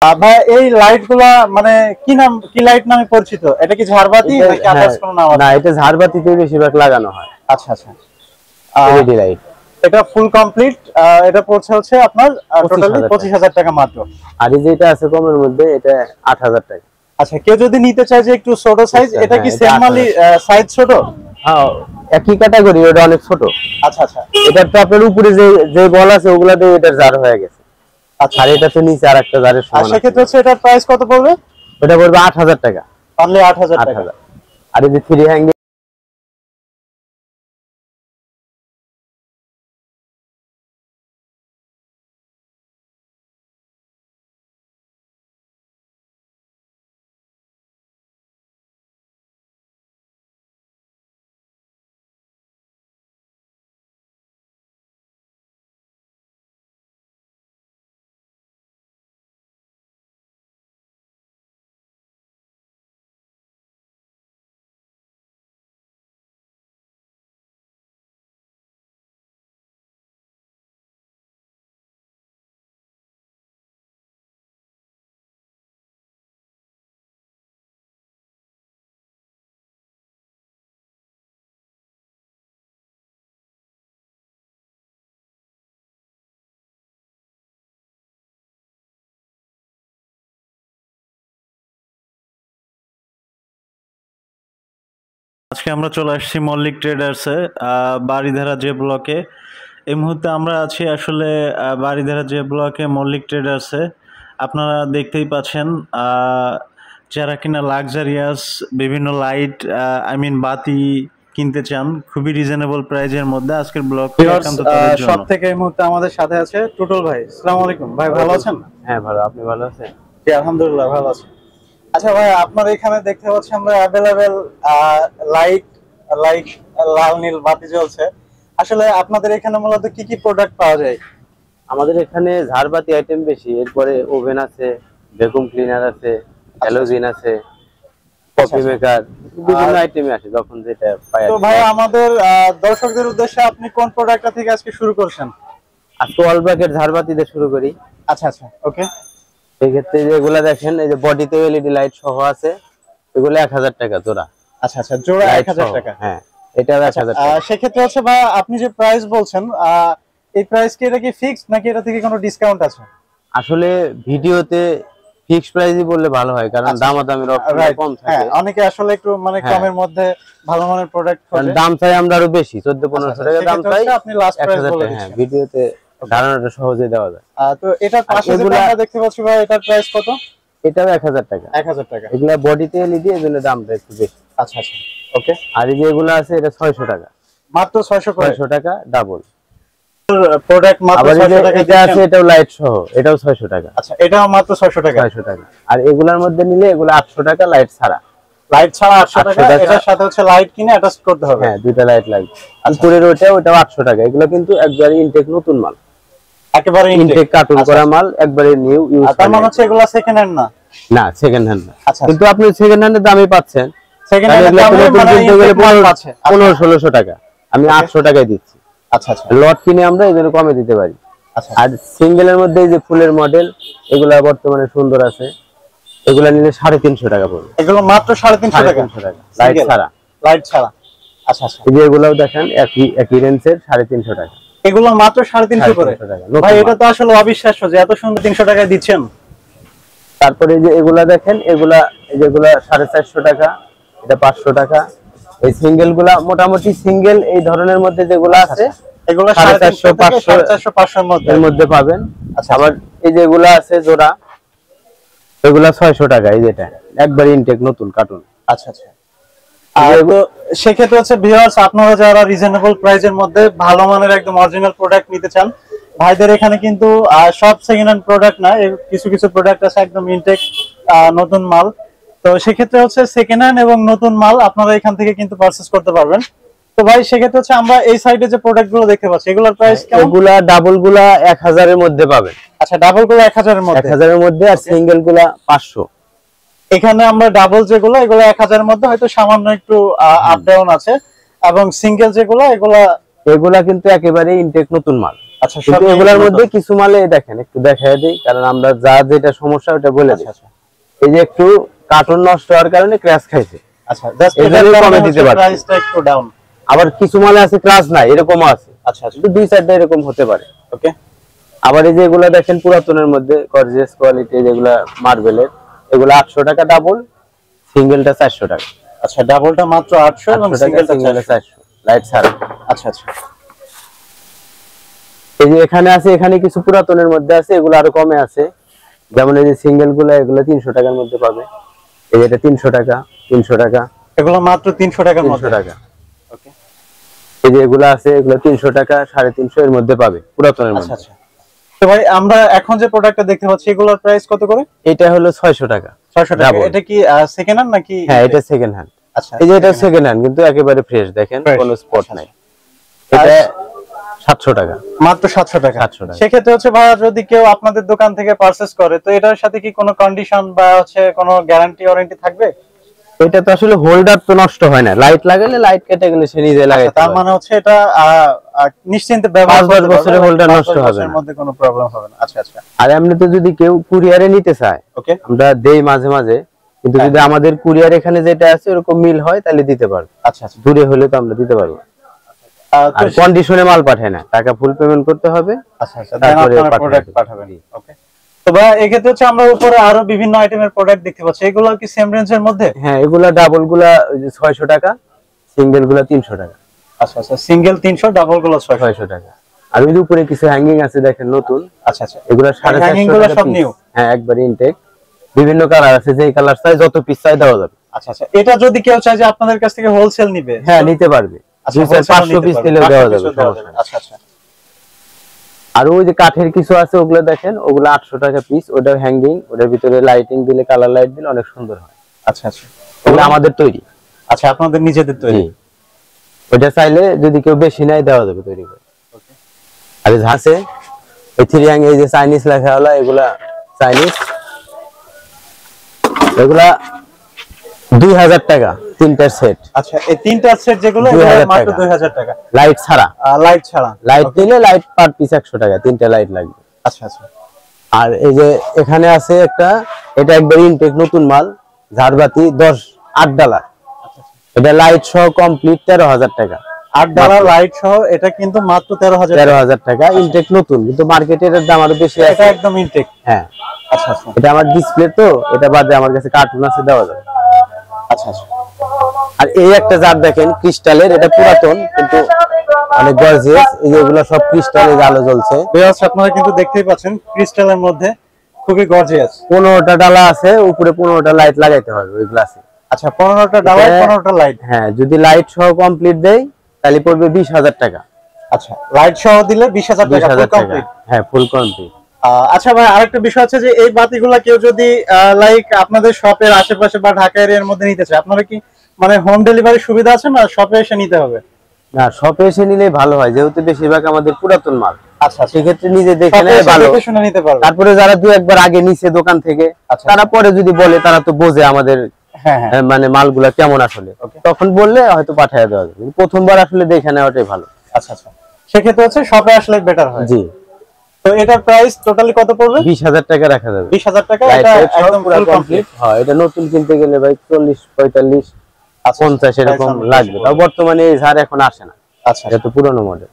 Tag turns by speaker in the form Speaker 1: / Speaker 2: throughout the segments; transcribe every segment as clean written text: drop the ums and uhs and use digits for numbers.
Speaker 1: ভাই এই লাইট গুলা মানে কি নাম, কি লাইট নামে পরিচিত? এটা কি ঝাড়বাতি নাকি আদার্স কোনো নাম আছে?
Speaker 2: না, এটা ঝাড়বাতিতে বেশিরভাগ লাগানো হয়।
Speaker 1: আচ্ছা আচ্ছা।
Speaker 2: LED light.
Speaker 1: এটা ফুল কমপ্লিট, এটা পড়ছে হচ্ছে আপনার টোটালি 25,000 টাকা মাত্র।
Speaker 2: আর এই যেটা আছে কমের মধ্যে এটা 8,000 টাকা।
Speaker 1: আচ্ছা, কেউ যদি নিতে চায় যে একটু ছোট সাইজ, এটা কি সেম মালি সাইজ ছোট?
Speaker 2: হ্যাঁ, একই ক্যাটাগরি, ওটা অনেক ছোট।
Speaker 1: আচ্ছা আচ্ছা।
Speaker 2: এটার তো আপনার উপরে যে যে বল আছে ওগুলা দিয়ে এটার জার হয়ে গেছে।
Speaker 1: আচ্ছা,
Speaker 2: আর এটা তো নিচে আরেকটা জারের সমান।
Speaker 1: আর সেক্ষেত্রে হচ্ছে এটার প্রাইস কত পড়বে?
Speaker 2: এটা পড়বে 8,000 টাকা।
Speaker 1: অনলি 8,000 টাকা।
Speaker 2: আর এই যে থ্রি হ্যাঙ্গিং
Speaker 3: আজকে আমরা চলে আসছি মল্লিক ট্রেডার্সে, বাড়িধারা যে ব্লকে। এই মুহূর্তে আমরা আছি আসলে বাড়িধারা যে ব্লকে মল্লিক ট্রেডার্সে। আপনারা দেখতেই পাচ্ছেন, যারা কিনা লাক্সারিয়াস বিভিন্ন লাইট বাতি কিনতে চান খুবই রিজনেবল প্রাইজের মধ্যে, আজকের ব্লগ
Speaker 1: সব থেকে এই মুহূর্তে আমাদের সাথে আছে টুটুল ভাই। আসসালামু আলাইকুম ভাই, ভালো আছেন?
Speaker 2: হ্যাঁ ভালো, আপনি ভালো আছেন?
Speaker 1: জি আলহামদুলিল্লাহ ভালো আছি। আচ্ছা ভাই, আপনার এখানে দেখতে পাচ্ছি আমরা অ্যাভেলেবেল লাইট লাইট লাল নীল বাতি জ্বলছে। আসলে আপনাদের এখানে মূলত কি কি প্রোডাক্ট পাওয়া যায়?
Speaker 2: আমাদের এখানে ঝাড়বাতি আইটেম বেশি, এরপরে ওভেন আছে, ভ্যাকুয়াম ক্লিনার আছে, হ্যালোজিন আছে, কফি মেকার, বিভিন্ন আইটেমই আছে যখন যেটা পাই।
Speaker 1: তো ভাই আমাদের দর্শকদের উদ্দেশ্যে আপনি কোন প্রোডাক্টটা থেকে আজকে শুরু করছেন?
Speaker 2: আজকে অল ব্র্যাকেট ঝাড়বাতি দিয়ে শুরু করি।
Speaker 1: আচ্ছা আচ্ছা, ওকে।
Speaker 2: এই ক্ষেত্রে যেগুলা দেখেন, এই যে বডিতে এলইডি লাইট সহ আছে, এগুলো 1000 টাকা জোড়া।
Speaker 1: আচ্ছা আচ্ছা, জোড়া 1000 টাকা।
Speaker 2: হ্যাঁ, এটা 1000 টাকা।
Speaker 1: সেক্ষেত্রে হচ্ছে ভাই আপনি যে প্রাইস বলছেন, এই প্রাইস কি এটা কি ফিক্সড নাকি এটা থেকে কোনো ডিসকাউন্ট আছে?
Speaker 2: আসলে ভিডিওতে ফিক্সড প্রাইসই বললে ভালো হয়, কারণ দামাদামির অপশন কম থাকে।
Speaker 1: অনেকে আসলে একটু মানে কমের মধ্যে ভালো মানের প্রোডাক্ট খোঁজে।
Speaker 2: দাম চাই আমরা আরো বেশি, 14-1500 টাকা দাম চাই।
Speaker 1: আপনি লাস্ট প্রাইস বলে দিচ্ছেন।
Speaker 2: হ্যাঁ, ভিডিওতে ধারণাটা সহজে দেওয়া যায়।
Speaker 1: তো এটার পাশে যেটা আমরা দেখতে পাচ্ছি ভাই, এটার প্রাইস কত?
Speaker 2: এটাও 1000 টাকা।
Speaker 1: 1000 টাকা।
Speaker 2: এগুলা বডিতে এলইডি, এজন্য দামটা একটু বেশি।
Speaker 1: আচ্ছা আচ্ছা, ওকে।
Speaker 2: আর এই যে এগুলা আছে, এটা 600 টাকা।
Speaker 1: মাত্র 600
Speaker 2: টাকা ডাবল
Speaker 1: প্রোডাক্ট মাত্র 600 টাকা।
Speaker 2: এটা আছে, এটাও লাইট সহ, এটাও 600 টাকা।
Speaker 1: আচ্ছা, এটাও মাত্র 600 টাকা।
Speaker 2: 600 টাকা। আর এগুলার মধ্যে নিলে এগুলা 800 টাকা, লাইট ছাড়া।
Speaker 1: লাইট ছাড়া 800 টাকা। এটার সাথে হচ্ছে লাইট কিনে অ্যাটাচ করতে হবে।
Speaker 2: হ্যাঁ, দুইটা লাইট লাগবে। উপরের ওটাও 800 টাকা। এগুলো কিন্তু একবারে ইনটেক নতুন মাল,
Speaker 1: একেবারে
Speaker 2: ইনটেক কার্টুন করা মাল, একবারে নিউ ইউজ।
Speaker 1: তার মানে হচ্ছে এগুলা সেকেন্ড হ্যান্ড না?
Speaker 2: না, সেকেন্ড হ্যান্ড না।
Speaker 1: আচ্ছা,
Speaker 2: কিন্তু আপনি সেকেন্ড হ্যান্ডের দামই পাচ্ছেন।
Speaker 1: সেকেন্ড হ্যান্ডের দামে মানে
Speaker 2: 1500-1600 টাকা, আমি 800 টাকায় দিচ্ছি।
Speaker 1: আচ্ছা আচ্ছা,
Speaker 2: লট কিনে আমরা এজন্য কমে দিতে পারি।
Speaker 1: আচ্ছা।
Speaker 2: আর সিঙ্গেলের মধ্যে এই যে ফুলের মডেল, এগুলা বর্তমানে সুন্দর আছে, এগুলা নিলে 350 টাকা পড়বে।
Speaker 1: এগুলো মাত্র 350 টাকা,
Speaker 2: লাইট ছাড়া।
Speaker 1: লাইট ছাড়া। আচ্ছা আচ্ছা,
Speaker 2: এই যে এগুলাও দেখেন একই রেঞ্জের 350 টাকা।
Speaker 1: এগুলো মাত্র 350 করে। ভাই এটা তো আসলে অবিশ্বাস্য যে এত সুন্দর 300 টাকায় দিচ্ছেন।
Speaker 2: তারপরে এই যে এগুলা দেখেন, এগুলা এই যেগুলা 450 টাকা, এটা 500 টাকা। এই সিঙ্গেল গুলা মোটামুটি সিঙ্গেল এই ধরনের মধ্যে যেগুলা আছে,
Speaker 1: এগুলো 450-500
Speaker 2: এর মধ্যে পাবেন। আচ্ছা, আবার এই যেগুলা আছে জোড়া, এগুলা 600 টাকা। এই যেটা একবার ইনটেক নতুন কার্টুন।
Speaker 1: আচ্ছা আচ্ছা। আর তো সেক্ষেত্রে হচ্ছে ভিউয়ার্স, আপনারা যারা রিজনেবল প্রাইসের মধ্যে ভালো মানের একদম অরিজিনাল প্রোডাক্ট নিতে চান, ভাইদের এখানে কিন্তু সব সেকেন্ড হ্যান্ড প্রোডাক্ট না, কিছু কিছু প্রোডাক্ট আছে একদম ইনটেক নতুন মাল। তো সেক্ষেত্রে হচ্ছে সেকেন্ড হ্যান্ড এবং নতুন মাল আপনারা এখান থেকে কিন্তু পারচেজ করতে পারবেন। তো ভাই সেক্ষেত্রে হচ্ছে আমরা এই সাইডে যে প্রোডাক্ট গুলো দেখতে পাচ্ছি, এগুলোর প্রাইস কেমন?
Speaker 2: এগুলা ডাবল গুলা 1000 এর মধ্যে পাবেন।
Speaker 1: আচ্ছা, ডাবল গুলো 1000 এর মধ্যে।
Speaker 2: 1000 এর মধ্যে, আর সিঙ্গেল গুলা 500।
Speaker 1: এখানে আমরা ডাবল যেগুলো, এগুলো 1000 এর মধ্যে, হয়তো সামান্য একটু আপ ডাউন আছে। এবং সিঙ্গেল যেগুলো, এগুলা
Speaker 2: কিন্তু একেবারে ইনটেক নতুন মাল।
Speaker 1: আচ্ছা,
Speaker 2: কিন্তু এগুলোর মধ্যে কিছু মালে দেখেন একটু দেখায় দিই, কারণ আমরা যা যেটা সমস্যা ওটা বলে দিই।
Speaker 1: আচ্ছা,
Speaker 2: এই যে একটু কার্টুন নষ্ট হওয়ার কারণে ক্র্যাশ খাইছে।
Speaker 1: আচ্ছা, জাস্ট
Speaker 2: এই জন্য কমে দিতে পারি।
Speaker 1: প্রাইসটা একটু ডাউন।
Speaker 2: আবার কিছু মালে আছে ক্র্যাশ নাই, এরকমও আছে।
Speaker 1: আচ্ছা,
Speaker 2: শুধু 2-4টা এরকম হতে পারে।
Speaker 1: ওকে।
Speaker 2: আবার এই যে এগুলো দেখেন পুরাতনের মধ্যে গর্জিয়াস কোয়ালিটি, যেগুলা মার্বেলের, এগুলো 800 টাকা ডাবল, সিঙ্গেলটা 400 টাকা।
Speaker 1: আচ্ছা, ডাবলটা মাত্র 800 এবং সিঙ্গেলটা
Speaker 2: 400, লাইট ছাড়া।
Speaker 1: আচ্ছা, আচ্ছা।
Speaker 2: এই যে এখানে আছে, এখানে কিছু পুরাতনের মধ্যে আছে, এগুলো আরো কমে আছে। যেমন এই যে সিঙ্গেল গুলো, এগুলো 300 টাকার মধ্যে পাবে। এই যে এটা 300 টাকা, 300 টাকা,
Speaker 1: এগুলো মাত্র 300 টাকার
Speaker 2: 300
Speaker 1: মধ্যে।
Speaker 2: টাকা।
Speaker 1: ওকে।
Speaker 2: এই যে এগুলো আছে, এগুলো 300 টাকা, 350 এর মধ্যে পাবে পুরাতনের
Speaker 1: আচ্ছা,
Speaker 2: মধ্যে।
Speaker 1: আচ্ছা। তো ভাই আমরা এখন যে প্রোডাক্টটা দেখতে পাচ্ছি এগুলোর প্রাইস কত করে?
Speaker 2: এটা হলো 600 টাকা।
Speaker 1: 600 টাকা।
Speaker 2: Double।
Speaker 1: এটা কি সেকেন্ড হ্যান্ড নাকি?
Speaker 2: হ্যাঁ, এটা সেকেন্ড হ্যান্ড।
Speaker 1: আচ্ছা।
Speaker 2: এই যে এটা সেকেন্ড হ্যান্ড, কিন্তু একেবারে ফ্রেশ, দেখেন
Speaker 1: Fresh।
Speaker 2: কোনো স্পট
Speaker 1: আচ্ছা,
Speaker 2: নাই। এটা 700 টাকা।
Speaker 1: মাত্র 700 টাকা।
Speaker 2: 700 টাকা।
Speaker 1: সেক্ষেত্রে হচ্ছে ভাই যদি কেউ আপনাদের দোকান থেকে পারচেজ করে, তো এটার সাথে কি কোনো কন্ডিশন বা হচ্ছে কোনো গ্যারান্টি ওয়ারেন্টি থাকবে?
Speaker 2: এটা তো আসলে হোল্ডার তো নষ্ট হয় না, লাইট লাগালে লাইট কেটে গেলে সে নিজে লাগাইতে
Speaker 1: তার
Speaker 2: পারে।
Speaker 1: মানে হচ্ছে এটা নিশ্চিন্তে ব্যবহার
Speaker 2: 5-10
Speaker 1: করতে
Speaker 2: বছরের
Speaker 1: পারবে,
Speaker 2: হোল্ডার
Speaker 1: 5-10
Speaker 2: নষ্ট হবে
Speaker 1: বছরের
Speaker 2: না।
Speaker 1: মধ্যে কোনো প্রবলেম হবে না। আচ্ছা, আচ্ছা।
Speaker 2: আর এমনিতে যদি কেউ কুরিয়ারে নিতে চায়,
Speaker 1: ওকে।
Speaker 2: আমরা দেই মাঝে মাঝে, কিন্তু যদি আমাদের কুরিয়ার এখানে যেটা আছে ওরকম মিল হয় তাহলে দিতে পারবো।
Speaker 1: আচ্ছা, আচ্ছা।
Speaker 2: দূরে হলে তো আমরা দিতে পারবো।
Speaker 1: তো
Speaker 2: আর কন্ডিশনে মাল পাঠায় না, টাকা ফুল পেমেন্ট করতে হবে,
Speaker 1: আচ্ছা, আচ্ছা।
Speaker 2: তারপরে
Speaker 1: আপনারা
Speaker 2: পাঠাবেন।
Speaker 1: প্রোডাক্ট পাঠাবেন। ওকে। তো ভাই এক্ষেত্রে হচ্ছে আমরা উপরে আরো বিভিন্ন আইটেমের প্রোডাক্ট দেখতে পাচ্ছি, এগুলো কি সেম রেঞ্জের মধ্যে?
Speaker 2: হ্যাঁ, এগুলা ডাবল গুলা ওই যে 600 টাকা, সিঙ্গেল গুলা 300 টাকা।
Speaker 1: আচ্ছা, আচ্ছা। সিঙ্গেল 300, ডাবল গুলো 600।
Speaker 2: 600 টাকা। আর ওই যে উপরে কিছু হ্যাঙ্গিং আছে দেখেন নতুন,
Speaker 1: আচ্ছা, আচ্ছা।
Speaker 2: এগুলা
Speaker 1: hanging
Speaker 2: 450
Speaker 1: গুলো
Speaker 2: টাকা
Speaker 1: সব
Speaker 2: piece।
Speaker 1: new?
Speaker 2: হ্যাঁ, একবার ইনটেক, বিভিন্ন কালার আছে, যেই কালার চাই যত পিস চাই দেওয়া যাবে।
Speaker 1: আচ্ছা, আচ্ছা। এটা যদি কেউ চায় যে আপনাদের কাছ থেকে হোলসেল নিবে,
Speaker 2: হ্যাঁ, নিতে পারবে।
Speaker 1: আচ্ছা,
Speaker 2: 500 পিস নিলেও দেওয়া যাবে, সমস্যা নেই।
Speaker 1: আচ্ছা, আচ্ছা।
Speaker 2: আর ওই যে কাঠের কিছু আছে, ওগুলো দেখেন, ওগুলো 800 টাকা পিস, ওটা হ্যাঙ্গিং, ওটার ভিতরে লাইটিং দিলে, কালার লাইট দিলে অনেক সুন্দর হয়।
Speaker 1: আচ্ছা, আচ্ছা।
Speaker 2: ওগুলো আমাদের তৈরি।
Speaker 1: আচ্ছা, আপনাদের নিজেদের তৈরি?
Speaker 2: জি। ওটা চাইলে যদি কেউ বেশি নেয় দেওয়া যাবে তৈরি করে। আর এই ঝাঁসে এই থ্রিয়াং, এই যে চাইনিজ লেখা হলো, এগুলা চাইনিজ, এগুলা 2000 টাকা তিনটার সেট।
Speaker 1: আচ্ছা, এই তিনটা সেট যেগুলো
Speaker 2: 2000
Speaker 1: এগুলো মাত্র
Speaker 2: টাকা।
Speaker 1: 2000 টাকা,
Speaker 2: লাইট ছাড়া।
Speaker 1: লাইট ছাড়া?
Speaker 2: লাইট দিলে লাইট পার পিস 100 টাকা, তিনটা লাইট লাগবে।
Speaker 1: আচ্ছা, আচ্ছা।
Speaker 2: আর এই যে এখানে আছে একটা, এটা একবার ইনটেক নতুন মাল, ঝাড়বাতি 8 ডালা, এটা লাইট সহ কমপ্লিট 13,000 টাকা।
Speaker 1: 8 ডলার লাইট সহ এটা কিন্তু মাত্র 13,000 টাকা।
Speaker 2: 13,000 টাকা ইনটেক নতুন, কিন্তু মার্কেটে এর দাম আরো বেশি
Speaker 1: এটা
Speaker 2: আছে।
Speaker 1: একদম ইনটেক?
Speaker 2: হ্যাঁ।
Speaker 1: আচ্ছা, আচ্ছা।
Speaker 2: এটা আমার ডিসপ্লে তো, এটা বাদে আমার কাছে কার্টুন আছে, দেওয়া যাবে।
Speaker 1: আচ্ছা, আচ্ছা।
Speaker 2: আর এই একটা জার দেখেন ক্রিস্টালের, এটা পুরাতন কিন্তু অনেক গর্জিয়াস। এই যে এগুলো সব ক্রিস্টালের আলো জ্বলছে।
Speaker 1: ভিউয়ার্স আপনারা কিন্তু দেখতেই পাচ্ছেন ক্রিস্টালের মধ্যে খুবই গর্জিয়াস।
Speaker 2: 15টা ডালা আছে, উপরে 15টা লাইট লাগাইতে হবে ওই গ্লাসে।
Speaker 1: আচ্ছা, 15টা ডালা, 15টা লাইট?
Speaker 2: হ্যাঁ, যদি লাইট সহ কমপ্লিট দেই তাহলে পড়বে 20,000 টাকা।
Speaker 1: আচ্ছা, লাইট সহ দিলে 20,000 টাকা,
Speaker 2: 20,000
Speaker 1: ফুল
Speaker 2: টাকা।
Speaker 1: কমপ্লিট?
Speaker 2: হ্যাঁ, ফুল কমপ্লিট।
Speaker 1: আচ্ছা ভাই, আরেকটা বিষয় আছে যে এই বাতিগুলা কেউ যদি লাইক আপনাদের শপের আশেপাশে বা ঢাকা এরিয়ার মধ্যে নিতে চায়, আপনারা কি মানে হোম ডেলিভারি সুবিধা আছে না শপে এসে নিতে হবে?
Speaker 2: না, শপে এসে নিলেই ভালো হয়, যেহেতু বেশিরভাগ আমাদের পুরাতন মাল।
Speaker 1: আচ্ছা,
Speaker 2: সেক্ষেত্রে নিজে দেখে
Speaker 1: শপে
Speaker 2: নেয়
Speaker 1: এসে
Speaker 2: ভালো।
Speaker 1: দেখে শুনে নিতে পারবে।
Speaker 2: তারপরে যারা দু একবার আগে নিছে দোকান থেকে,
Speaker 1: আচ্ছা।
Speaker 2: তারা পরে যদি বলে, তারা তো বোঝে আমাদের
Speaker 1: হ্যাঁ, হ্যাঁ।
Speaker 2: মানে মালগুলা কেমন আসলে, তখন বললে হয়তো পাঠিয়ে দেওয়া যাবে। কিন্তু প্রথমবার আসলে দেখে নেওয়াটাই ভালো।
Speaker 1: আচ্ছা, আচ্ছা। সেক্ষেত্রে হচ্ছে শপে আসলে বেটার হয়।
Speaker 2: জি।
Speaker 1: তো এটার প্রাইস টোটালি কত পড়বে?
Speaker 2: 20,000 টাকা রাখা যাবে।
Speaker 1: 20,000 টাকা।
Speaker 2: Light
Speaker 1: এটা
Speaker 2: টাইট সব
Speaker 1: একদম
Speaker 2: পুরো
Speaker 1: ফুল
Speaker 2: কমপ্লিট।
Speaker 1: কমপ্লিট?
Speaker 2: হ্যাঁ, এটা নতুন কিনতে গেলে ভাই 40, 45,
Speaker 1: আচ্ছা,
Speaker 2: 50 এরকম
Speaker 1: price
Speaker 2: লাগবে। তাও বর্তমানে এই ঝাড় এখন আসে না,
Speaker 1: আচ্ছা,
Speaker 2: এটা তো পুরনো মডেল।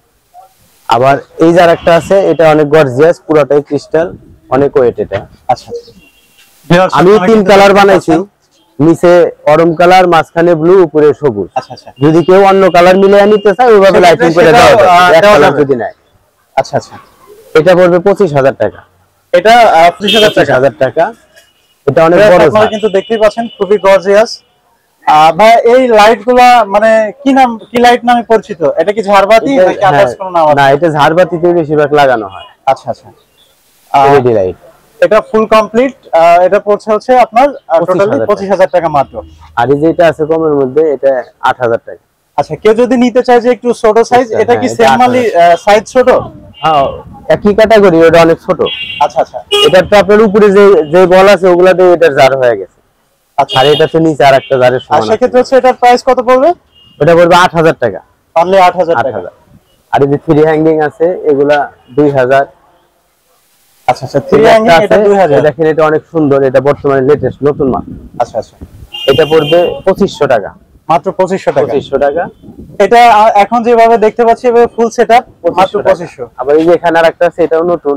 Speaker 2: আবার এই যার একটা আছে, এটা অনেক গর্জিয়াস, পুরোটাই ক্রিস্টাল, অনেক ওয়েট এটা।
Speaker 1: আচ্ছা। ভিউয়ার্স
Speaker 2: আমি
Speaker 1: আপনারা
Speaker 2: 3
Speaker 1: কিন্তু
Speaker 2: কালার
Speaker 1: দেখতে
Speaker 2: বানাইছি,
Speaker 1: পাচ্ছেন।
Speaker 2: নিচে অরম কালার, মাঝখানে ব্লু, উপরে সবুজ।
Speaker 1: আচ্ছা, আচ্ছা।
Speaker 2: যদি কেউ অন্য কালার মিলিয়ে নিতে চায় ওইভাবে লাইটিং করে
Speaker 1: সেটাও,
Speaker 2: দেওয়া যাবে, এক
Speaker 1: দেওয়া
Speaker 2: কালার
Speaker 1: যাবে।
Speaker 2: যদি নেয়।
Speaker 1: আচ্ছা, আচ্ছা।
Speaker 2: এটা পড়বে 25,000 টাকা।
Speaker 1: এটা 25,000 টাকা।
Speaker 2: 25,000 টাকা। এটা অনেক বড়
Speaker 1: আপনারা
Speaker 2: ঝাড়।
Speaker 1: কিন্তু দেখতেই পাচ্ছেন খুবই গর্জিয়াস। ভাই এই লাইট গুলা মানে কি নাম, কি লাইট নামে পরিচিত? এটা কি ঝাড়বাতি
Speaker 2: এটা-
Speaker 1: নাকি আদার্স কোনো নাম আছে?
Speaker 2: না, এটা ঝাড়বাতিতে বেশিরভাগ লাগানো হয়,
Speaker 1: আচ্ছা, আচ্ছা।
Speaker 2: LED light.
Speaker 1: এটা ফুল কমপ্লিট, এটা পড়ছে হচ্ছে আপনার টোটালি
Speaker 2: 25,000
Speaker 1: 25,000 টাকা মাত্র।
Speaker 2: আর এই যেটা আছে কমের মধ্যে, এটা 8,000 টাকা।
Speaker 1: আচ্ছা, কেউ যদি নিতে চায় যে একটু ছোট সাইজ,
Speaker 2: আচ্ছা,
Speaker 1: এটা কি
Speaker 2: হ্যাঁ,
Speaker 1: সেম
Speaker 2: এটা
Speaker 1: মালি সাইজ ছোট?
Speaker 2: হ্যাঁ, একই ক্যাটাগরি, ওটা অনেক ছোট।
Speaker 1: আচ্ছা, আচ্ছা।
Speaker 2: এটার তো আপনার উপরে যে যে বল আছে ওগুলা দিয়ে এটার জার হয়ে গেছে।
Speaker 1: আচ্ছা,
Speaker 2: আর এটা তো নিচে আরেকটা জারের
Speaker 1: আর
Speaker 2: সমান আছে।
Speaker 1: সেক্ষেত্রে হচ্ছে এটার প্রাইস কত পড়বে?
Speaker 2: ওটা পড়বে 8,000 টাকা।
Speaker 1: অনলি 8,000 টাকা।
Speaker 2: 8,000। আর এই যে থ্রি হ্যাঙ্গিং আছে এগুলা 2000।
Speaker 1: আচ্ছা আচ্ছা, থ্রি হ্যাঙ্গিং এটা 2000।
Speaker 2: দেখেন এটা অনেক সুন্দর, এটা বর্তমানে লেটেস্ট নতুন মাল।
Speaker 1: আচ্ছা আচ্ছা,
Speaker 2: এটা পড়বে 2500 টাকা,
Speaker 1: মাত্র 2500 টাকা।
Speaker 2: 2500 টাকা।
Speaker 1: এটা এখন যেভাবে দেখতে পাচ্ছি এভাবে ফুল সেটআপ মাত্র 2500।
Speaker 2: আবার এই যে এখানে আরেকটা আছে, এটাও নতুন।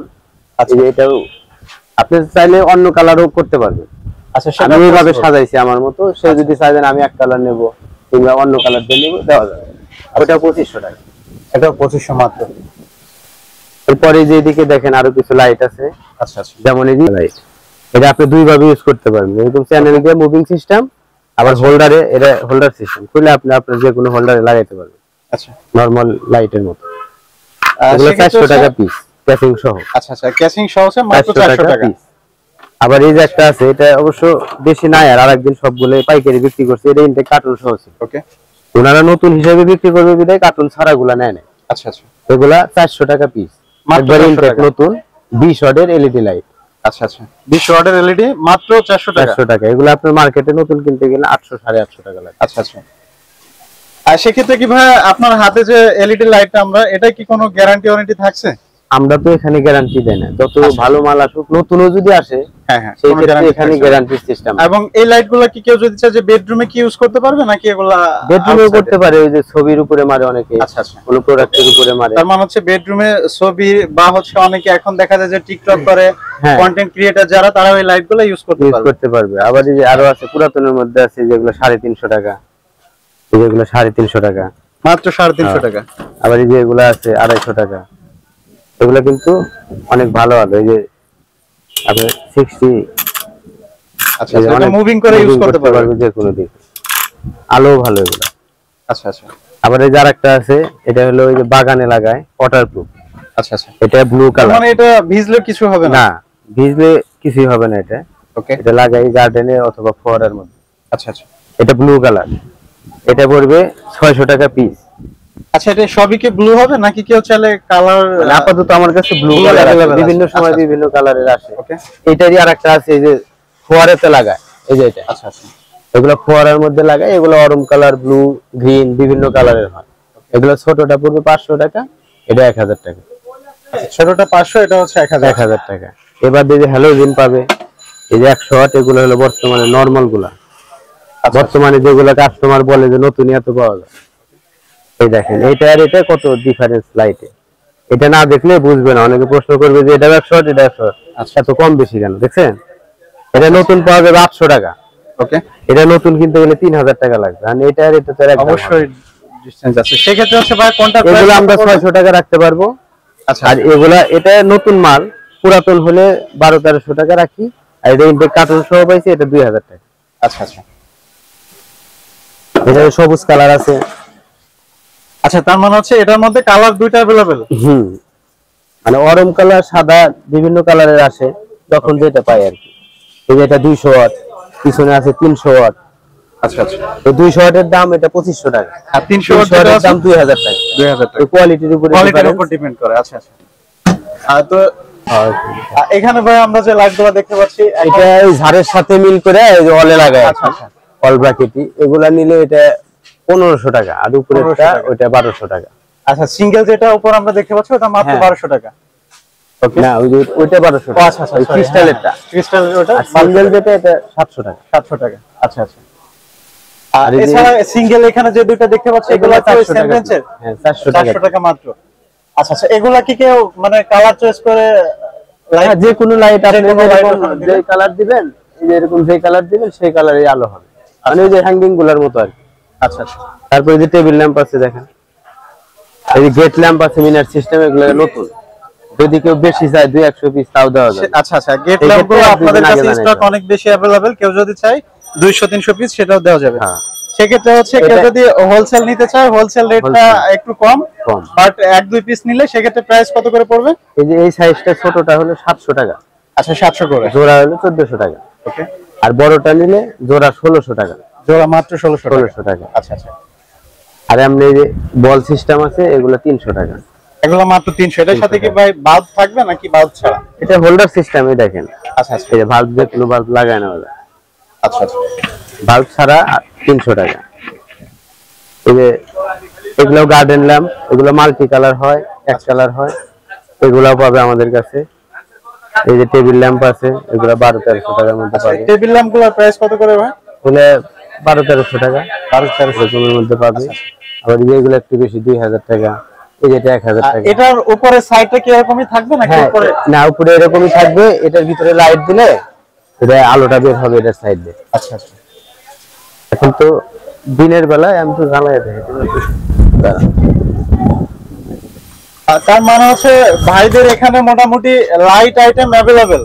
Speaker 2: আচ্ছা, এটাও আপনি চাইলে অন্য কালারও করতে পারবেন।
Speaker 1: আচ্ছা,
Speaker 2: আমি এইভাবে সাজাইছি আমার মতো, সে যদি চাইবেন আমি এক কালার নেব কিংবা অন্য কালার দিয়ে নেব, দেওয়া যাবে। ওটা 2500 টাকা,
Speaker 1: এটা 2500 মাত্র।
Speaker 2: এরপরে যে এদিকে দেখেন আরো কিছু লাইট আছে।
Speaker 1: আচ্ছা আচ্ছা,
Speaker 2: যেমন এই যে লাইট, এটা আপনি দুই ভাবে ইউজ করতে পারবেন, এরকম চ্যানেল দিয়ে মুভিং সিস্টেম, আবার হোল্ডারে, এটা হোল্ডার সিস্টেম খুলে আপনি আপনার যে কোনো হোল্ডারে লাগাইতে পারবেন।
Speaker 1: আচ্ছা,
Speaker 2: নরমাল লাইটের মতো। এগুলো 400 টাকা পিস, ক্যাসিং সহ।
Speaker 1: আচ্ছা আচ্ছা, ক্যাসিং সহ আছে মাত্র 400 টাকা
Speaker 2: পিস। আবার এই যে একটা আছে, এটা অবশ্য বেশি নাই, আর আরেকদিন সবগুলো পাইকারি বিক্রি করছে, এটা ইনটেক কার্টুন সহ ছিল।
Speaker 1: ওকে,
Speaker 2: ওনারা নতুন হিসেবে বিক্রি করবে বিদায় কার্টুন ছাড়াগুলা নেয় না।
Speaker 1: আচ্ছা আচ্ছা,
Speaker 2: এগুলা 400 টাকা পিস, একবার ইনটেক নতুন 20 ওয়াটের এলইডি লাইট।
Speaker 1: আচ্ছা আচ্ছা, 20 ওয়াটের এলইডি মাত্র 400 টাকা।
Speaker 2: 400 টাকা। এগুলো আপনার মার্কেটে নতুন কিনতে গেলে 800 850 টাকা লাগে।
Speaker 1: আচ্ছা আচ্ছা, আর সেক্ষেত্রে কি ভাই আপনার হাতে যে এলইডি লাইটটা আমরা, এটা কি কোনো গ্যারান্টি ওয়ারেন্টি থাকছে?
Speaker 2: আমরা তো এখানে গ্যারান্টি দেই না, যত ভালো মাল আসুক, নতুনও যদি আসে
Speaker 1: হ্যাঁ হ্যাঁ,
Speaker 2: সেই ক্ষেত্রে এখানে গ্যারান্টি সিস্টেম।
Speaker 1: এবং এই লাইটগুলো কি কেউ যদি চায় যে বেডরুমে কি ইউজ করতে পারবে নাকি এগুলা
Speaker 2: বেডরুমেও করতে পারে? ওই যে ছবির উপরে মারে অনেকে,
Speaker 1: আচ্ছা আচ্ছা,
Speaker 2: কোনো প্রোডাক্টের উপরে মারে।
Speaker 1: তার মানে হচ্ছে বেডরুমে ছবি বা হচ্ছে অনেকে এখন দেখা যায় যে টিকটক করে, কন্টেন্ট ক্রিয়েটর যারা, তারা ওই লাইটগুলো ইউজ করতে পারবে।
Speaker 2: আবার এই যে আরো আছে পুরাতনের মধ্যে আছে যেগুলো 350 টাকা, এই যেগুলো 350 টাকা,
Speaker 1: মাত্র 350 টাকা।
Speaker 2: আবার এই যে এগুলো আছে 250 টাকা। এগুলো কিন্তু অনেক ভালো ভালো, এই যে আপনি 60।
Speaker 1: আচ্ছা, এটা মুভিং করে ইউজ করতে পারবে
Speaker 2: যে কোনো দিক, আলো ভালো এগুলো।
Speaker 1: আচ্ছা আচ্ছা,
Speaker 2: আবার এই যে আরেকটা আছে, এটা হলো ওই যে বাগানে লাগায়, ওয়াটারপ্রুফ।
Speaker 1: আচ্ছা আচ্ছা,
Speaker 2: এটা ব্লু কালার।
Speaker 1: মানে এটা ভিজলে কিছু হবে না?
Speaker 2: না, ভিজলে কিছুই হবে না এটা।
Speaker 1: ওকে,
Speaker 2: এটা লাগাই গার্ডেনে অথবা ফোয়ারার মধ্যে।
Speaker 1: আচ্ছা আচ্ছা,
Speaker 2: এটা ব্লু কালার, এটা পড়বে 600 টাকা পিস।
Speaker 1: আচ্ছা, এটা সবই কি ব্লু হবে নাকি কেউ চাইলে কালার?
Speaker 2: আপাতত আমার কাছে ব্লু কালার আছে, বিভিন্ন সময় বিভিন্ন কালারের আসে।
Speaker 1: ওকে,
Speaker 2: এটারই আরেকটা আছে, এই যে ফোয়ারাতে লাগায়, এই যে এটা।
Speaker 1: আচ্ছা আচ্ছা,
Speaker 2: এগুলো ফোয়ারার মধ্যে লাগায়, এগুলো অরম কালার, ব্লু, গ্রিন বিভিন্ন কালারের হয়। এগুলো ছোটটা পড়বে 500 টাকা, এটা 1000 টাকা।
Speaker 1: ছোটটা 500, এটা হচ্ছে
Speaker 2: 1000 টাকা। এবার এই যে হ্যালোজিন পাবে, এই যে 100 ওয়াট, এগুলো হলো বর্তমানে নরমাল গুলা। বর্তমানে যেগুলো কাস্টমার বলে যে নতুন এত পাওয়া যায়, এই দেখেন এটা আর এটা কত ডিফারেন্স লাইটে। এটা না দেখলে বুঝবে না, অনেকে প্রশ্ন করবে যে এটা 100 ওয়াট, এটা 100 ওয়াট, এত কম বেশি কেন? দেখছেন, এটা নতুন পাওয়া যাবে 800 টাকা।
Speaker 1: ওকে,
Speaker 2: এটা নতুন কিনতে গেলে 3000 টাকা লাগবে, আর এটা আর এটা তো
Speaker 1: অবশ্যই ডিসটেন্স আছে। সেক্ষেত্রে হচ্ছে ভাই কোনটা
Speaker 2: এগুলো আমরা 600 টাকা রাখতে পারবো।
Speaker 1: আচ্ছা,
Speaker 2: আর এগুলা, এটা নতুন মাল, পুরাতন হলে 1200-1300 টাকা রাখি, আর এটা ইনটেক কার্টুন সহ পাইছি, এটা 2000 টাকা।
Speaker 1: আচ্ছা আচ্ছা,
Speaker 2: এটা সবুজ কালার আছে।
Speaker 1: আচ্ছা, তার মানে হচ্ছে এটার মধ্যে কালার দুইটা अवेलेबल।
Speaker 2: মানে অরম কালার, সাদা, বিভিন্ন কালারের আসে, যখন যেটা পাই আর কি। এই যে এটা 200 ওয়াট, পিছনে আছে 300 ওয়াট।
Speaker 1: আচ্ছা আচ্ছা,
Speaker 2: তো 200 ওয়াটের দাম এটা 2500 টাকা,
Speaker 1: আর 300
Speaker 2: ওয়াটের দাম 2000 টাকা।
Speaker 1: 2000 টাকা,
Speaker 2: কোয়ালিটির উপর
Speaker 1: ডিপেন্ড করে। আচ্ছা আচ্ছা, আর তো এখানে ভাই আমরা যে লাইটগুলো দেখতে পাচ্ছি,
Speaker 2: এটা এই ঝাড়ের সাথে মিল করে এই যে ওয়ালে লাগায়।
Speaker 1: আচ্ছা আচ্ছা,
Speaker 2: অল ব্র্যাকেটই, এগুলা নিলে এটা 1500 টাকা, আর উপরেরটা ওইটা 1200 টাকা।
Speaker 1: আচ্ছা, সিঙ্গেল যেটা উপর আমরা দেখতে পাচ্ছি ওটা মাত্র 1200 টাকা। ওকে,
Speaker 2: না, ওই যে ওইটা 1200 টাকা।
Speaker 1: আচ্ছা আচ্ছা,
Speaker 2: ক্রিস্টালেরটা,
Speaker 1: ক্রিস্টালের ওটা
Speaker 2: সিঙ্গেল যেটা এটা 700 টাকা।
Speaker 1: 700 টাকা। আচ্ছা আচ্ছা, আর এছাড়া সিঙ্গেল এখানে যে দুটো দেখতে পাচ্ছি এগুলো
Speaker 2: 400 টাকা।
Speaker 1: সেন্টেন্সের।
Speaker 2: হ্যাঁ, 400
Speaker 1: টাকা মাত্র। আচ্ছা আচ্ছা, এগুলা কি কেউ মানে কালার চয়েস করে লাইট,
Speaker 2: যে কোনো লাইট আপনি যে কালার দিবেন, এই যে এরকম যে কালার দিবেন সেই কালারে আলো হবে, মানে ওই যে হ্যাঙ্গিং গুলার মতো আর কি।
Speaker 1: আচ্ছা আচ্ছা,
Speaker 2: তারপরে যে টেবিল ল্যাম্প আছে দেখেন, এই যে গেট ল্যাম্প আছে, মিনার সিস্টেম, এগুলো নতুন। যদি কেউ বেশি চায় 200 পিস তাও দেওয়া যাবে।
Speaker 1: আচ্ছা আচ্ছা, গেট ল্যাম্পগুলো আপনাদের কাছে স্টক অনেক বেশি अवेलेबल, কেউ যদি চায় 200-300 পিস সেটাও দেওয়া যাবে। সেক্ষেত্রে হচ্ছে কেউ যদি হোলসেল নিতে চায়, হোলসেল রেটটা একটু কম, বাট 1-2 পিস নিলে সেক্ষেত্রে প্রাইস কত করে পড়বে?
Speaker 2: এই যে এই সাইজটা ছোটটা হলো 700 টাকা।
Speaker 1: আচ্ছা, 700 করে,
Speaker 2: জোড়া হলো 1400 টাকা।
Speaker 1: ওকে,
Speaker 2: আর বড়টা নিলে জোড়া 1600 টাকা।
Speaker 1: জোড়া মাত্র 1600
Speaker 2: টাকা।
Speaker 1: আচ্ছা আচ্ছা,
Speaker 2: আর এমনি যে বল সিস্টেম আছে, এগুলো 300 টাকা।
Speaker 1: এগুলো মাত্র 300। এটার সাথে কি ভাই বাল্ব থাকবে নাকি বাল্ব ছাড়া?
Speaker 2: এটা হোল্ডার সিস্টেমই দেখেন।
Speaker 1: আচ্ছা আচ্ছা,
Speaker 2: এই যে বাল্ব, যে কোনো বাল্ব লাগায় নেওয়া যায়।
Speaker 1: আচ্ছা আচ্ছা,
Speaker 2: বাল্ব ছাড়া 300 টাকা। এই যে এগুলো গার্ডেন ল্যাম্প, এগুলো মাল্টি কালার হয়, এক কালার হয়, এগুলাও পাবে আমাদের কাছে। এই যে টেবিল ল্যাম্প আছে, এগুলো 1200-1300 টাকার মধ্যে পাবে।
Speaker 1: টেবিল ল্যাম্প গুলোর প্রাইস কত করে ভাই?
Speaker 2: এগুলো 1200-1300 টাকা,
Speaker 1: 1200-1300
Speaker 2: এরকমের মধ্যে পাবে। আবার যেগুলো একটু বেশি 2000 টাকা, এই যেটা 1000 টাকা।
Speaker 1: এটার উপরে সাইডটা কি এরকমই থাকবে নাকি উপরে?
Speaker 2: না, উপরে এরকমই থাকবে, এটার ভিতরে লাইট দিলে এটা আলোটা বের হবে এটার সাইড দিয়ে।
Speaker 1: আচ্ছা আচ্ছা।
Speaker 2: এখন তো দিনের বেলা আমি তো জ্বালায় দেয়।
Speaker 1: তার মানে হচ্ছে ভাইদের এখানে মোটামুটি লাইট আইটেম অ্যাভেলেবেল।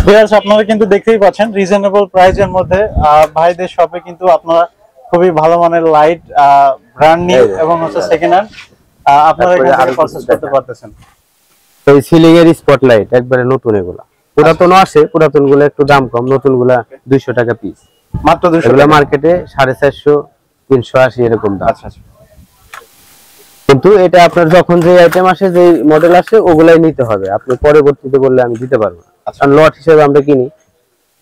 Speaker 1: ভিউয়ার্স আপনারা কিন্তু দেখতেই পাচ্ছেন রিজনেবল প্রাইজের মধ্যে ভাইদের শপে কিন্তু আপনারা খুবই ভালো মানের লাইট, ব্র্যান্ড নিউ এবং হচ্ছে সেকেন্ড হ্যান্ড আপনারা এখানে পারচেজ করতে পারতেছেন।
Speaker 2: এই সিলিং এর স্পটলাইট একবারে নতুন, এগুলা পুরাতন আছে, পুরাতন গুলো একটু দাম কম, নতুন গুলা 200 টাকা পিস,
Speaker 1: মাত্র 200
Speaker 2: এগুলা
Speaker 1: টাকা।
Speaker 2: মার্কেটে 450, 380 এরকম দাম।
Speaker 1: আচ্ছা আচ্ছা।
Speaker 2: কিন্তু এটা আপনার যখন যে আইটেম আসে, যে মডেল আসে, ওগুলাই নিতে হবে। আপনি পরবর্তীতে বললে আমি দিতে পারবো না, কারণ লট হিসেবে আমরা কিনি,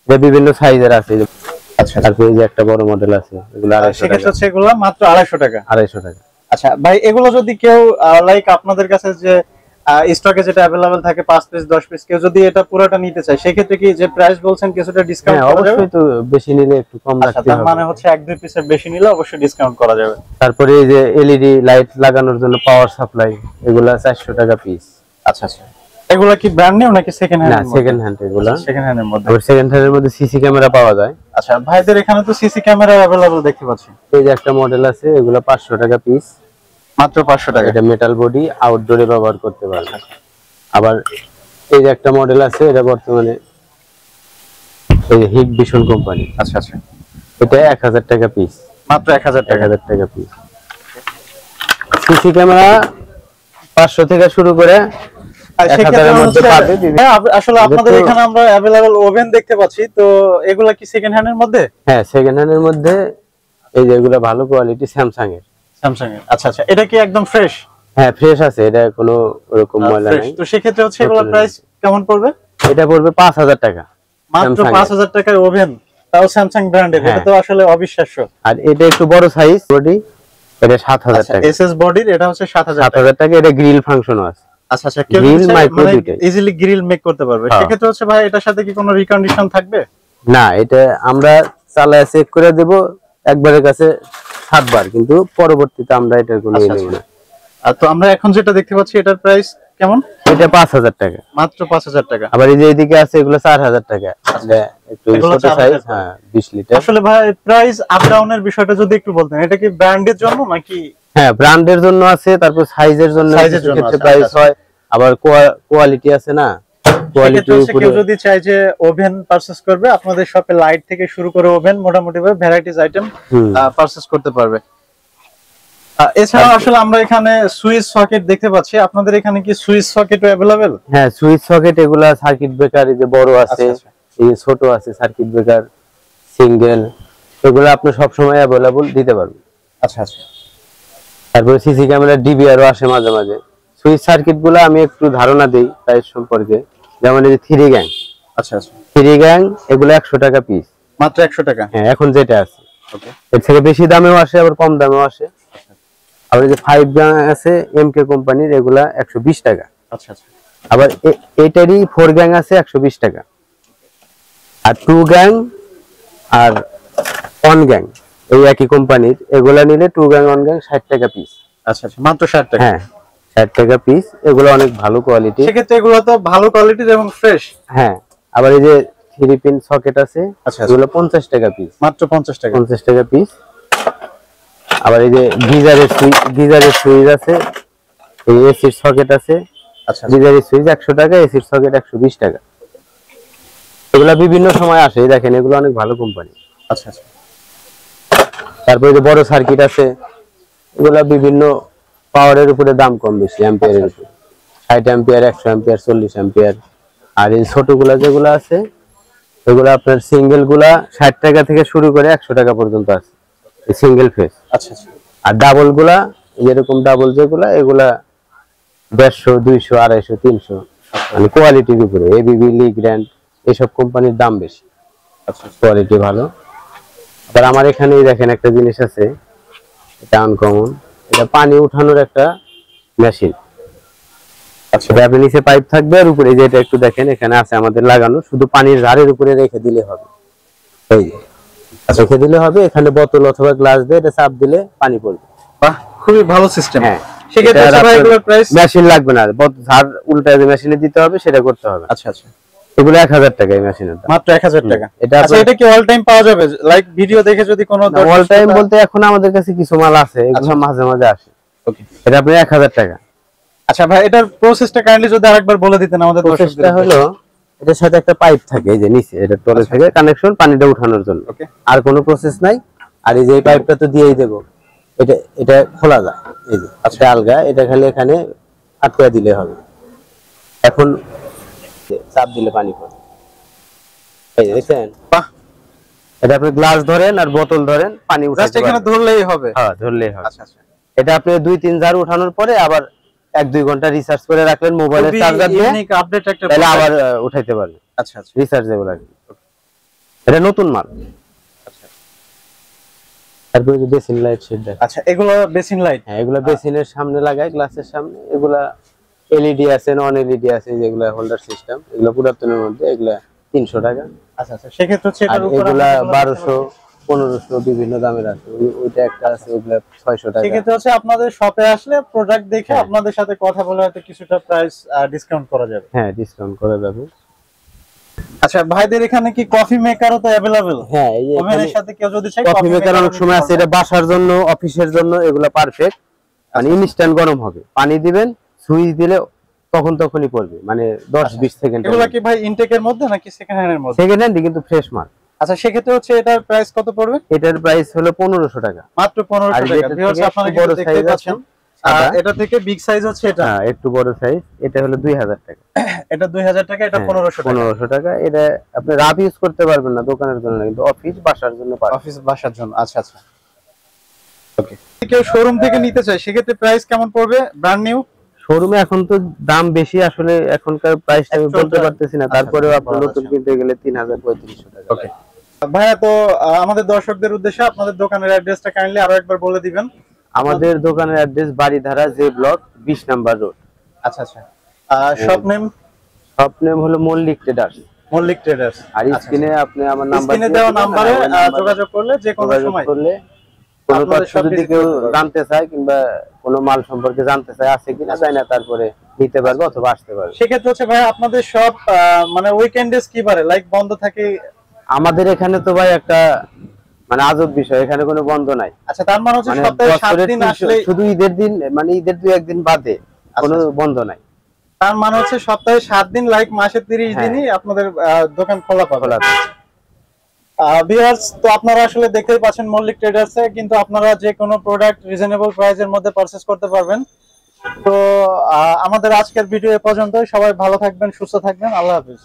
Speaker 2: যে বিভিন্ন সাইজের আছে।
Speaker 1: আচ্ছা,
Speaker 2: তারপরে এই যে একটা বড় মডেল আছে, এগুলো 250 টাকা।
Speaker 1: হচ্ছে এগুলো মাত্র 250 টাকা।
Speaker 2: 250 টাকা।
Speaker 1: আচ্ছা ভাই, এগুলো যদি কেউ লাইক আপনাদের কাছে যে স্টকে যেটা अवेलेबल থাকে 5 পিস 10 পিস, কেউ যদি এটা পুরোটা নিতে চায় সেক্ষেত্রে কি যে প্রাইস বলছেন কিছুটা ডিসকাউন্ট
Speaker 2: হ্যাঁ,
Speaker 1: করা যাবে?
Speaker 2: অবশ্যই, তো বেশি নিলে একটু কম রাখতে
Speaker 1: তার
Speaker 2: হবে।
Speaker 1: মানে হচ্ছে 1-2 পিসের বেশি নিলে অবশ্যই ডিসকাউন্ট করা যাবে।
Speaker 2: তারপরে এই যে এলইডি লাইট লাগানোর জন্য পাওয়ার সাপ্লাই, এগুলা 400 টাকা পিস।
Speaker 1: আচ্ছা আচ্ছা। এগুলা কি ব্র্যান্ড নিউ নাকি সেকেন্ড হ্যান্ড?
Speaker 2: না, সেকেন্ড হ্যান্ড এগুলা।
Speaker 1: সেকেন্ড হ্যান্ডের মধ্যে।
Speaker 2: আবার সেকেন্ড হ্যান্ডের মধ্যে সিসি ক্যামেরা পাওয়া যায়।
Speaker 1: আচ্ছা, ভাইদের এখানে তো সিসি ক্যামেরা अवेलेबल দেখতে পাচ্ছি।
Speaker 2: এই যে একটা মডেল আছে, এগুলা 500 টাকা পিস,
Speaker 1: মাত্র 500 টাকা।
Speaker 2: এটা মেটাল বডি, আউটডোরে ব্যবহার করতে পারবে। আবার এই যে একটা মডেল আছে, এটা বর্তমানে এই যে হিট ভিশন কোম্পানি।
Speaker 1: আচ্ছা আচ্ছা।
Speaker 2: এটা 1000 টাকা পিস,
Speaker 1: মাত্র 1000 টাকা।
Speaker 2: 1000 টাকা পিস। সিসি ক্যামেরা 500 থেকে শুরু করে 1000 এর মধ্যে পাবে।
Speaker 1: আসলে আপনাদের এখানে আমরা अवेलेबल ওভেন দেখতে পাচ্ছি, তো এগুলা কি সেকেন্ড হ্যান্ডের মধ্যে?
Speaker 2: হ্যাঁ, সেকেন্ড হ্যান্ডের মধ্যে। এই যে এগুলা ভালো কোয়ালিটি, স্যামসাং এর।
Speaker 1: স্যামসাং এর। আচ্ছা আচ্ছা। এটা কি একদম ফ্রেশ?
Speaker 2: হ্যাঁ, ফ্রেশ আছে, এটা কোনো ওরকম ময়লা
Speaker 1: ফ্রেশ।
Speaker 2: নাই।
Speaker 1: তো সেক্ষেত্রে হচ্ছে এগুলা প্রাইস কেমন পড়বে?
Speaker 2: এটা পড়বে 5000 টাকা।
Speaker 1: মাত্র 5000 টাকার ওভেন, তাও স্যামসাং ব্র্যান্ডের। এটা তো আসলে অবিশ্বাস্য।
Speaker 2: আর এটা একটু বড় সাইজ বডি, এটা 7000 টাকা।
Speaker 1: এসএস বডির এটা হচ্ছে 7000 টাকা।
Speaker 2: 7000 টাকা। এটা গ্রিল ফাংশনও আছে।
Speaker 1: আচ্ছা আচ্ছা। কেউ
Speaker 2: গ্রিল
Speaker 1: মানে
Speaker 2: মাইক্রো দুইটাই
Speaker 1: ইজিলি গ্রিল মেক করতে পারবে। সেক্ষেত্রে হচ্ছে ভাই এটার সাথে কি কোনো রিকন্ডিশন থাকবে?
Speaker 2: না, এটা আমরা চালায় চেক করে দেব একবারের কাছে 7 বার, কিন্তু পরবর্তীতে আমরা এটার কোনো ইয়ে নেব না।
Speaker 1: আর তো আমরা এখন যেটা দেখতে পাচ্ছি এটার প্রাইস কেমন?
Speaker 2: এটা 5000 টাকা।
Speaker 1: মাত্র 5000 টাকা।
Speaker 2: আবার এই যে এইদিকে আছে, এগুলো 4000 টাকা। এটা একটু
Speaker 1: এগুলো
Speaker 2: ছোট সাইজ, হ্যাঁ, 20 লিটার।
Speaker 1: আসলে ভাই প্রাইস আপ ডাউনের বিষয়টা যদি একটু বলতেন, এটা কি ব্র্যান্ডের জন্য নাকি?
Speaker 2: হ্যাঁ, ব্র্যান্ডের জন্য আছে, তারপর সাইজের জন্য ক্ষেত্রে প্রাইস হয়, আবার কোয়ালিটি আছে না, কোয়ালিটির উপরে।
Speaker 1: কেউ যদি চায় যে ওভেন পারচেজ করবে, আপনাদের শপে লাইট থেকে শুরু করে ওভেন মোটামুটি ভাবে ভ্যারাইটিস আইটেম পারচেজ করতে পারবে। এছাড়া আসলে আমরা এখানে সুইচ সকেট দেখতে পাচ্ছি, আপনাদের এখানে কি সুইচ সকেটও अवेलेबल?
Speaker 2: হ্যাঁ, সুইচ সকেট, এগুলা সার্কিট ব্রেকার, এই যে বড় আছে, এই যে ছোট আছে, সার্কিট ব্রেকার সিঙ্গেল, এগুলো আপনি সব সময় अवेलेबल দিতে পারবেন।
Speaker 1: আচ্ছা আচ্ছা।
Speaker 2: তারপরে সিসি ক্যামেরা ডিবিআরও আসে মাঝে মাঝে। সুইচ সার্কিট গুলো আমি একটু ধারণা দেই প্রাইস সম্পর্কে। যেমন এই যে 3 গ্যাং।
Speaker 1: আচ্ছা আচ্ছা।
Speaker 2: 3 গ্যাং এগুলো 100 টাকা পিস।
Speaker 1: মাত্র 100 টাকা।
Speaker 2: হ্যাঁ, এখন যেটা আছে।
Speaker 1: ওকে।
Speaker 2: এর থেকে বেশি দামেও আসে, আবার কম দামেও আসে। আবার এই যে 5 গ্যাং আছে এমকে কোম্পানির, এগুলা 120 টাকা।
Speaker 1: আচ্ছা আচ্ছা।
Speaker 2: আবার এটারই 4 গ্যাং আছে 120 টাকা। আর 2 গ্যাং আর 1 গ্যাং এই একই কোম্পানির, এগুলা নিলে 2 গ্যাং 1 গ্যাং 60 টাকা পিস।
Speaker 1: আচ্ছা আচ্ছা। মাত্র 60 টাকা।
Speaker 2: হ্যাঁ, 60 টাকা পিস। এগুলো অনেক ভালো কোয়ালিটি।
Speaker 1: সেক্ষেত্রে এগুলো তো ভালো কোয়ালিটির এবং ফ্রেশ।
Speaker 2: হ্যাঁ, আবার এই যে 3 পিন সকেট আছে,
Speaker 1: আচ্ছা,
Speaker 2: এগুলো 50 টাকা পিস।
Speaker 1: মাত্র 50 টাকা।
Speaker 2: 50 টাকা পিস। আবার এই যে গিজারের সুইচ আছে, এই এসির সকেট আছে।
Speaker 1: আচ্ছা।
Speaker 2: গিজারের সুইচ 100 টাকা, এসির সকেট 120 টাকা। এগুলা বিভিন্ন সময় আসে, দেখেন এগুলো অনেক ভালো কোম্পানি।
Speaker 1: আচ্ছা আচ্ছা।
Speaker 2: তারপরে যে বড় সার্কিট আছে, এগুলা বিভিন্ন পাওয়ারের উপরে দাম কম বেশি, অ্যাম্পিয়ারের উপরে 60 অ্যাম্পিয়ার, 100 অ্যাম্পিয়ার, 40 অ্যাম্পিয়ার। আর এই ছোটগুলা যেগুলো আছে, এগুলো আপনার সিঙ্গেল গুলা 60 টাকা থেকে শুরু করে 100 টাকা পর্যন্ত আছে, এই সিঙ্গেল ফেজ।
Speaker 1: আচ্ছা আচ্ছা।
Speaker 2: আর ডাবল গুলা, যেরকম ডাবল যেগুলা, এগুলা 150, 200, 250, 300, মানে কোয়ালিটির উপরে। এবিবি, লিগ্র্যান্ড এইসব কোম্পানির দাম বেশি,
Speaker 1: আচ্ছা।
Speaker 2: কোয়ালিটি ভালো। আবার আমার এখানে দেখেন একটা জিনিস আছে, এটা আনকমন, এটা পানি উঠানোর একটা মেশিন।
Speaker 1: আচ্ছা,
Speaker 2: এটা আপনি নিচে পাইপ থাকবে আর উপরে যেটা একটু দেখেন এখানে আছে আমাদের লাগানো, শুধু পানির ধারের উপরে রেখে দিলে হবে। এই যে রেখে দিলে হবে, এখানে বোতল অথবা গ্লাস দিয়ে এটা চাপ দিলে পানি পড়বে।
Speaker 1: বাহ, খুবই ভালো সিস্টেম।
Speaker 2: হ্যাঁ,
Speaker 1: সেক্ষেত্রে ভাই এগুলোর প্রাইস?
Speaker 2: মেশিন লাগবে না, ধার উল্টায় যে মেশিনে দিতে হবে সেটা করতে হবে।
Speaker 1: আচ্ছা আচ্ছা,
Speaker 2: এগুলো 1000 টাকা এই মেশিনের দাম,
Speaker 1: মাত্র 1000 টাকা।
Speaker 2: এটা
Speaker 1: আচ্ছা, এটা কি অল টাইম পাওয়া যাবে? লাইক ভিডিও দেখে যদি কোনো
Speaker 2: অল টাইম বলতে এখন আমাদের কাছে কিছু মাল আছে, এগুলো মাঝে মাঝে আসে।
Speaker 1: ওকে,
Speaker 2: এটা আপনি 1000 টাকা।
Speaker 1: আচ্ছা ভাই, এটার প্রসেসটা কাইন্ডলি যদি আরেকবার বলে দিতেন আমাদের দর্শকদের।
Speaker 2: প্রসেসটা হলো এটার সাথে একটা পাইপ থাকে, এই যে নিচে এটা তলে থেকে কানেকশন পানিটা উঠানোর জন্য,
Speaker 1: ওকে,
Speaker 2: আর কোনো প্রসেস নাই। আর এই যে এই পাইপটা তো দিয়েই দেবো, এটা এটা খোলা যায়, এই যে আচ্ছা আলগা, এটা খালি এখানে আটকে দিলে হবে। এখন চাপ দিলে পানি পড়ে, এই যে দেখেন।
Speaker 1: বাহ,
Speaker 2: এটা আপনি গ্লাস ধরেন আর বোতল ধরেন, পানি
Speaker 1: জাস্ট
Speaker 2: উঠাতে
Speaker 1: এখানে
Speaker 2: পারবেন।
Speaker 1: ধরলেই হবে?
Speaker 2: হ্যাঁ, ধরলেই হবে।
Speaker 1: আচ্ছা আচ্ছা,
Speaker 2: এটা আপনি 2-3 জার উঠানোর পরে আবার 1-2 ঘন্টা রিসার্চ করে রাখলেন মোবাইলের চার্জার দিয়ে,
Speaker 1: ইউনিক আপডেট একটা,
Speaker 2: তাহলে আবার উঠাইতে পারবেন।
Speaker 1: আচ্ছা আচ্ছা,
Speaker 2: রিসার্চেবল আর কি, এটা নতুন মাল।
Speaker 1: আচ্ছা
Speaker 2: তারপরে যে বেসিন লাইট সেট দেখ।
Speaker 1: আচ্ছা, এগুলো বেসিন লাইট?
Speaker 2: হ্যাঁ, এগুলা বেসিনের সামনে লাগায়, গ্লাসের সামনে। এগুলা এলইডি আছে, নন এলইডি আছে, যেগুলা হোল্ডার সিস্টেম, এগুলা পুরাতনের মধ্যে, এগুলা 300 টাকা।
Speaker 1: আচ্ছা আচ্ছা, সেক্ষেত্রে হচ্ছে
Speaker 2: আর
Speaker 1: এটার উপর
Speaker 2: এগুলা 1200 1500 বিভিন্ন দামের আছে, ওইটা একটা আছে, ওগুলা 600 টাকা।
Speaker 1: সেক্ষেত্রে হচ্ছে আপনাদের শপে আসলে প্রোডাক্ট দেখে
Speaker 2: হ্যাঁ।
Speaker 1: আপনাদের সাথে কথা বলে হয়তো কিছুটা প্রাইস ডিসকাউন্ট করা যাবে।
Speaker 2: হ্যাঁ, ডিসকাউন্ট করা যাবে।
Speaker 1: আচ্ছা, ভাইদের এখানে কি কফি মেকারও তো अवेलेबल?
Speaker 2: হ্যাঁ, এই যে
Speaker 1: ওভেনের সাথে কেউ যদি চায়
Speaker 2: কফি মেকার অনেক সময় আছে, এটা বাসার জন্য, অফিসের জন্য এগুলা পারফেক্ট। মানে ইনস্ট্যান্ট গরম হবে, পানি দিবেন, সুইচ দিলে তখনই পড়বে, মানে 10-20 সেকেন্ড।
Speaker 1: এগুলা কি ভাই ইনটেকের মধ্যে নাকি সেকেন্ড হ্যান্ডের মধ্যে?
Speaker 2: সেকেন্ড হ্যান্ড কিন্তু ফ্রেশ মাল।
Speaker 1: আচ্ছা, সেক্ষেত্রে হচ্ছে এটার প্রাইস কত পড়বে?
Speaker 2: এটার প্রাইস হলো 1500 টাকা,
Speaker 1: মাত্র 1500 টাকা। ভিউয়ার্স, আপনারা কিন্তু দেখতে পাচ্ছেন এটা থেকে বিগ সাইজ হচ্ছে এটা।
Speaker 2: হ্যাঁ, একটু বড় সাইজ, এটা হলো 2000 টাকা।
Speaker 1: এটা 2000 টাকা, এটা 1500 টাকা।
Speaker 2: 1500 টাকা। এটা আপনি রাব ইউজ করতে পারবেন না দোকানের জন্য না, কিন্তু অফিস বাসার জন্য পারবেন।
Speaker 1: অফিস বাসার জন্য, আচ্ছা আচ্ছা, ওকে। কেউ শোরুম থেকে নিতে চায় সেক্ষেত্রে প্রাইস কেমন পড়বে ব্র্যান্ড নিউ?
Speaker 2: শোরুমে এখন তো দাম বেশি, আসলে এখনকার প্রাইসটা আমি বলতে পারতেছি না, তারপরেও আপনি নতুন কিনতে গেলে 3000-3500 টাকা।
Speaker 1: ওকে ভাইয়া, তো আমাদের দর্শকদের উদ্দেশ্যে আপনাদের দোকানের অ্যাড্রেসটা কাইন্ডলি আরো একবার বলে দিবেন।
Speaker 2: আমাদের দোকানের address Baridhara J block 20 number road.
Speaker 1: আচ্ছা আচ্ছা, শপ নেম?
Speaker 2: শপ নেম হলো মল্লিক ট্রেডার্স।
Speaker 1: মল্লিক ট্রেডার্স।
Speaker 2: আর স্ক্রিনে আপনি আমার নাম্বার
Speaker 1: স্ক্রিনে দেওয়া নম্বরে যোগাযোগ করলে যে কোনো সময়
Speaker 2: করলে কোনো তথ্য যদি কেউ জানতে চায় কিংবা কোনো মাল সম্পর্কে জানতে চায়, আছে কিনা যায় না, তারপরে নিতে পারবে অথবা আসতে পারবে।
Speaker 1: সেক্ষেত্রে হচ্ছে ভাই আপনাদের শপ মানে উইকেন্ডেস কি বারে লাইক বন্ধ থাকে?
Speaker 2: আমাদের এখানে তো ভাই একটা মানে আজব বিষয়, এখানে কোনো বন্ধ নাই।
Speaker 1: আচ্ছা, তার মানে হচ্ছে সপ্তাহে 7 দিন আসলে
Speaker 2: শুধু ঈদের দিন, মানে ঈদের 2-1 দিন বাদে কোনো বন্ধ নাই।
Speaker 1: তার মানে হচ্ছে সপ্তাহে 7 দিন লাইক মাসে 30 দিনই আপনাদের দোকান খোলা পাবে। ভিউয়ার্স, তো আপনারা আসলে দেখতেই পাচ্ছেন মল্লিক ট্রেডার্সে কিন্তু আপনারা যে কোনো প্রোডাক্ট রিজনেবল প্রাইসের মধ্যে পারচেজ করতে পারবেন। তো আমাদের আজকের ভিডিও এ পর্যন্তই। সবাই ভালো থাকবেন, সুস্থ থাকবেন, আল্লাহ হাফেজ।